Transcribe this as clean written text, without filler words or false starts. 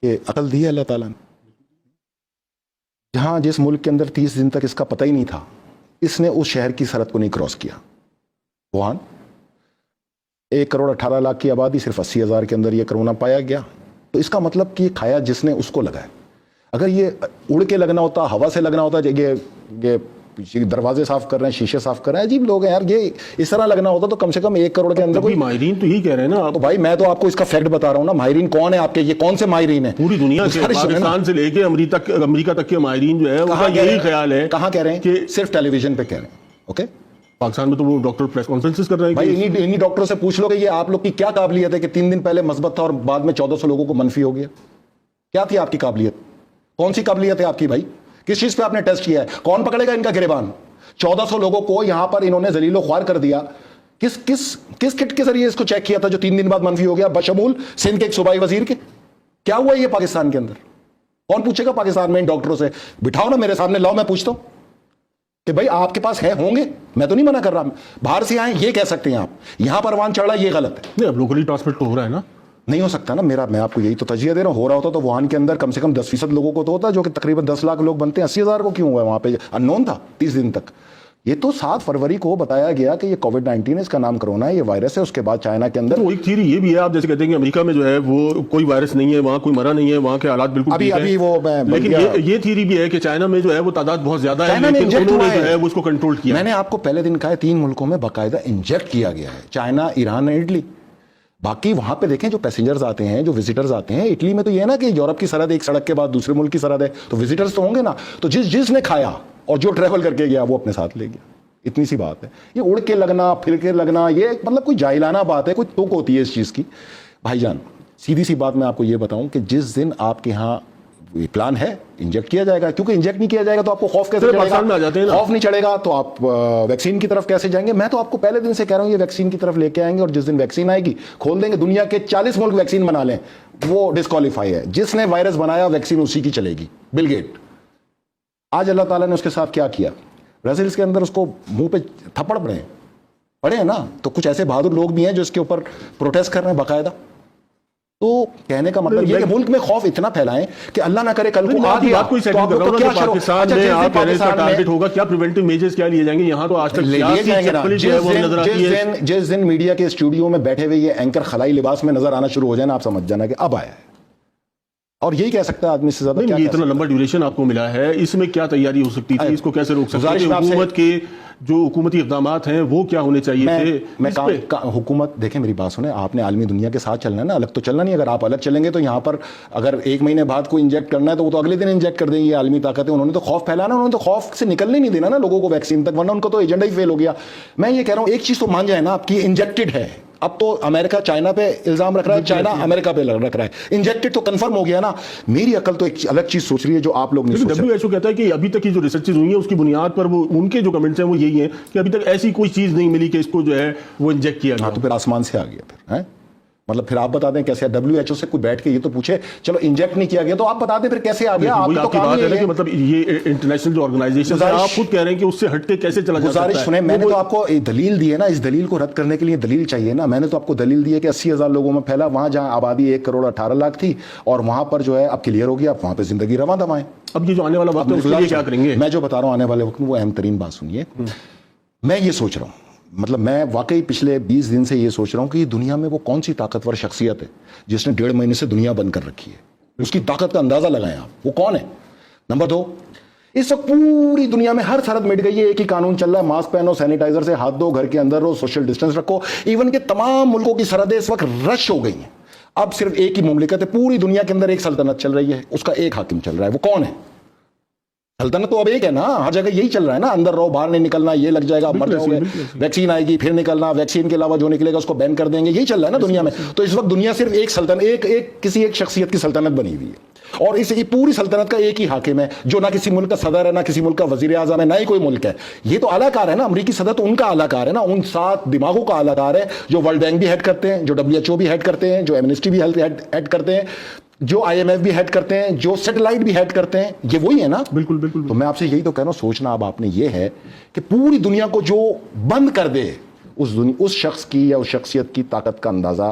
کہ عقل دی ہے اللہ تعالیٰ نے. جہاں جس ملک کے اندر 30 دن تک اس کا پتہ ہی نہیں تھا, اس نے اس شہر کی سرحد کو نہیں کراس کیا. ووہان 1,18,00,000 کی آبادی, صرف 80,000 کے اندر یہ کرونا پایا گیا. تو اس کا مطلب کہ کھایا جس نے اس کو لگا ہے. اگر یہ اڑ کے لگنا ہوتا, ہوا سے لگنا ہوتا, یہ دروازے صاف کر رہے ہیں, شیشے صاف کر رہے ہیں, عجیب لوگ ہیں یار, یہ اس طرح لگنا ہوتا تو کم سے کم 1 کروڑ کے اندر کوئی. ماہرین تو یہی کہہ رہے ہیں نا. تو بھائی میں تو آپ کو اس کا فیکٹ بتا رہا ہوں نا. ماہرین کون ہے آپ کے, یہ کون سے ماہرین ہیں؟ پوری دنیا کے, پاکستان سے لے کے امریکہ تک کے ماہرین جو ہے ان کا یہی خیال ہے. کہاں کہہ رہے ہیں؟ کہ صرف ٹیلی ویژن پہ کہہ رہے ہیں. اوکے, پاکستان میں تو وہ ڈاکٹر پریس کانفرنسز کر رہے ہیں. بھائی انہی ڈاکٹروں سے پوچھ لو کہ یہ آپ لوگ کی کیا قابلیت ہے کہ 3 دن پہلے مثبت تھا اور بعد میں 1400 لوگوں کو منفی ہو گیا. کیا تھی آپ کی قابلیت؟ کون سی قابلیت ہے آپ کی بھائی؟ کس چیز پہ آپ نے ٹیسٹ کیا ہے؟ کون پکڑے گا ان کا گریبان؟ 1400 لوگوں کو یہاں پر انہوں نے ذلیل و خوار کر دیا. کس کٹ کے ذریعے اس کو چیک کیا تھا جو 3 دن بعد منفی ہو گیا, بشمول سندھ کے ایک صوبائی وزیر کے؟ کیا ہوا یہ پاکستان کے اندر؟ کون پوچھے گا پاکستان میں ان ڈاکٹروں سے؟ بٹھاؤ نا میرے سامنے, لاؤ میں پوچھتا ہوں کہ بھائی آپ کے پاس ہے, ہوں گے, میں تو نہیں منع کر رہا. باہر سے آئیں یہ کہہ سکتے ہیں آپ, یہاں پر وان چڑھ رہا یہ غلط ہے. نہیں, اب لوکلی ٹرانسمٹ تو ہو رہا ہے نا. نہیں ہو سکتا نا. میں آپ کو یہی تو تجزیہ دے رہا ہوں. ہو رہا ہوتا تو ووہان کے اندر کم سے کم 10% لوگوں کو تو ہوتا, جو کہ تقریباً 10 لاکھ لوگ بنتے ہیں. 80,000 کو کیوں ہوا ہے وہاں پہ؟ ان نون تھا 30 دن تک. یہ تو 7 فروری کو بتایا گیا کہ یہ کووڈ-19 اس کا نام کرونا ہے, یہ وائرس ہے. اس کے بعد چائنا کے اندر وہ ایک تھیوری یہ بھی ہے, آپ جیسے کہتے ہیں کہ امریکہ میں جو ہے وہ کوئی وائرس نہیں ہے, وہاں کوئی مرا نہیں ہے, وہاں کے حالات بالکل ٹھیک ہیں. لیکن یہ تھیوری بھی ہے کہ چائنا میں جو ہے وہ تعداد بہت زیادہ ہے, لیکن انہوں نے جو ہے وہ اس کو کنٹرول کیا. میں نے آپ کو پہلے دن کہا ہے 3 ملکوں میں باقاعدہ انجیکٹ کیا گیا ہے, چائنا, ایران, اٹلی. باقی وہاں پہ دیکھیں جو پیسنجرز آتے ہیں, جو وزٹرز آتے ہیں, اٹلی میں تو یہ ہے نا کہ یورپ کی سرحد ایک سڑک کے بعد دوسرے ملک کی سرحد ہے, تو وزٹرز تو ہوں گے نا. تو جس نے کھایا اور جو ٹریول کر کے گیا وہ اپنے ساتھ لے گیا. اتنی سی بات ہے. یہ اڑ کے لگنا, پھر کے لگنا, یہ مطلب کوئی جاہلانہ بات ہے, کوئی توک ہوتی ہے اس چیز کی. بھائی جان سیدھی سی بات میں آپ کو یہ بتاؤں کہ جس دن آپ کے ہاں پلان ہے انجیکٹ کیا جائے گا, کیونکہ انجیکٹ نہیں کیا جائے گا تو آپ کو خوف کیسے چڑھے گا؟ خوف نہیں چڑھے گا تو آپ ویکسین کی طرف کیسے جائیں گے؟ میں تو آپ کو پہلے دن سے کہہ رہا ہوں یہ ویکسین کی طرف لے کے آئیں گے, اور جس دن ویکسین آئے گی کھول دیں گے. دنیا کے 40 ملک ویکسین بنا لیں, وہ ڈسکوالیفائی ہے. جس نے وائرس بنایا ویکسین اسی کی چلے گی. Bill Gate. آج اللہ تعالیٰ نے اس کے ساتھ کیا کیا؟ برازیل کے اندر اس کو منہ پہ تھپڑ پڑے ہیں نا. تو کچھ ایسے بہادر لوگ بھی ہیں جو اس کے اوپر پروٹیسٹ کر رہے ہیں باقاعدہ. تو کہنے کا مطلب یہ کہ ملک میں خوف اتنا پھیلائیں کہ اللہ نہ کرے کل کو آ گیا تو آپ کو کیا پاکستان میں آپ کہہ رہے ہیں ٹارگٹ ہوگا, کیا پریونٹیو میجرز کیا لیے جائیں گے؟ یہاں تو آج تک لیے جائیں گے نا. جس دن میڈیا کے اسٹوڈیو میں بیٹھے ہوئے یہ اینکر خلائی لباس میں نظر آنا شروع ہو جائے نا, آپ سمجھ جانا کہ اب آیا ہے. اور یہی کہہ سکتا ہے آدمی سے زیادہ. یہ اتنا لمبا ڈیوریشن آپ کو ملا ہے, اس میں کیا تیاری ہو سکتی تھی؟ اس کو کیسے روک سکتے تھے؟ حکومت کے جو حکومتی اقدامات ہیں وہ کیا ہونے چاہیے تھے؟ حکومت دیکھیں میری بات سنیں, آپ نے عالمی دنیا کے ساتھ چلنا ہے نا, الگ تو چلنا نہیں. اگر آپ الگ چلیں گے تو یہاں پر اگر 1 مہینے بعد کوئی انجیکٹ کرنا ہے تو وہ تو اگلے دن انجیکٹ کر دیں گے. یہ عالمی طاقت ہے, انہوں نے تو خوف پھیلانا, انہوں نے تو خوف سے نکلنے نہیں دینا نا لوگوں کو ویکسین تک, ورنہ ان کا تو ایجنڈا ہی فیل ہو گیا. میں یہ کہہ رہا ہوں ایک چیز تو مان جائے نا آپ کی, انجیکٹڈ ہے. اب تو امریکہ چائنا پہ الزام رکھ رہا ہے, چائنا امریکہ پہ رکھ رہا ہے. انجیکٹڈ تو کنفرم ہو گیا نا. میری عقل تو ایک الگ چیز سوچ رہی ہے جو آپ لوگ نہیں سوچ رہے. WHO کہتا ہے کہ ابھی تک کی جو ریسرچز ہوئی ہیں اس کی بنیاد پر وہ ان کے جو کمنٹس ہیں وہ یہی ہیں کہ ابھی تک ایسی کوئی چیز نہیں ملی کہ اس کو جو ہے وہ انجیکٹ کیا گیا. تو پھر آسمان سے آ گیا پھر, مطلب پھر آپ بتا دیں کیسے. WHO سے کوئی بیٹھ کے یہ تو پوچھے چلو انجیکٹ نہیں کیا گیا تو آپ بتا دیں پھر کیسے آ گیا. آپ تو کام ہے کہ مطلب یہ انٹرنیشنل جو آرگنائزیشن ہے آپ خود کہہ رہے ہیں کہ اس سے ہٹ کے کیسے چلا جا سکتا ہے. گزارش سنیں, میں نے تو آپ کو دلیل دی ہے نا, اس دلیل کو رد کرنے کے لیے دلیل چاہیے نا. میں نے تو آپ کو دلیل دی ہے کہ 80,000 لوگوں میں پھیلا, وہاں جہاں آبادی 1,18,00,000 تھی, اور وہاں پر جو ہے اب کلیئر ہو گیا, اب وہاں پہ زندگی رواں دمائیں. اب یہ جو آنے والا وقت ہے اس کے لیے کیا کریں گے؟ میں جو بتا رہا ہوں آنے والے وقت میں وہ اہم ترین بات سنیے. میں یہ سوچ رہا ہوں, مطلب میں واقعی پچھلے 20 دن سے یہ سوچ رہا ہوں کہ دنیا میں وہ کون سی طاقتور شخصیت ہے جس نے 1.5 مہینے سے دنیا بند کر رکھی ہے. اس کی طاقت کا اندازہ لگائیں آپ, وہ کون ہے. نمبر 2, اس وقت پوری دنیا میں ہر سرحد مٹ گئی ہے, ایک ہی قانون چل رہا ہے, ماسک پہنو, سینیٹائزر سے ہاتھ دھو, گھر کے اندر رہو, سوشل ڈسٹینس رکھو. ایون کہ تمام ملکوں کی سرحدیں اس وقت رش ہو گئی ہیں. اب صرف ایک ہی مملکت ہے پوری دنیا کے اندر, ایک سلطنت چل رہی ہے, اس کا ایک حاکم چل رہا ہے. وہ کون ہے؟ سلطنت تو اب ایک ہے نا, ہر جگہ یہی چل رہا ہے نا, اندر رہو, باہر نہیں نکلنا, یہ لگ جائے گا مر جاؤ گے, ویکسین آئے گی پھر نکلنا, ویکسین کے علاوہ جو نکلے گا اس کو بین کر دیں گے, یہی چل رہا ہے نا دنیا میں. تو اس وقت دنیا صرف ایک سلطنت, کسی ایک شخصیت کی سلطنت بنی ہوئی ہے, اور اس پوری سلطنت کا ایک ہی حاکم ہے جو نہ کسی ملک کا صدر ہے, نہ کسی ملک کا وزیر اعظم ہے, نہ ہی کوئی ملک ہے. یہ تو اعلیٰ کار ہے نا, امریکی صدر تو ان کا اعلیٰ کار ہے نا, ان 7 دماغوں کا اعلیٰ کار ہے جو ورلڈ بینک بھی ہیڈ کرتے ہیں, جو WHO بھی ہیڈ کرتے ہیں, جو ایمنسٹی بھی ہیڈ کرتے ہیں, جو IMF بھی ہیڈ کرتے ہیں, جو سیٹلائٹ بھی ہیڈ کرتے ہیں. یہ وہی ہے نا. بالکل بالکل. تو میں آپ سے یہی تو کہہ رہا ہوں, سوچنا اب آپ نے یہ ہے کہ پوری دنیا کو جو بند کر دے اس شخص کی یا اس شخصیت کی طاقت کا اندازہ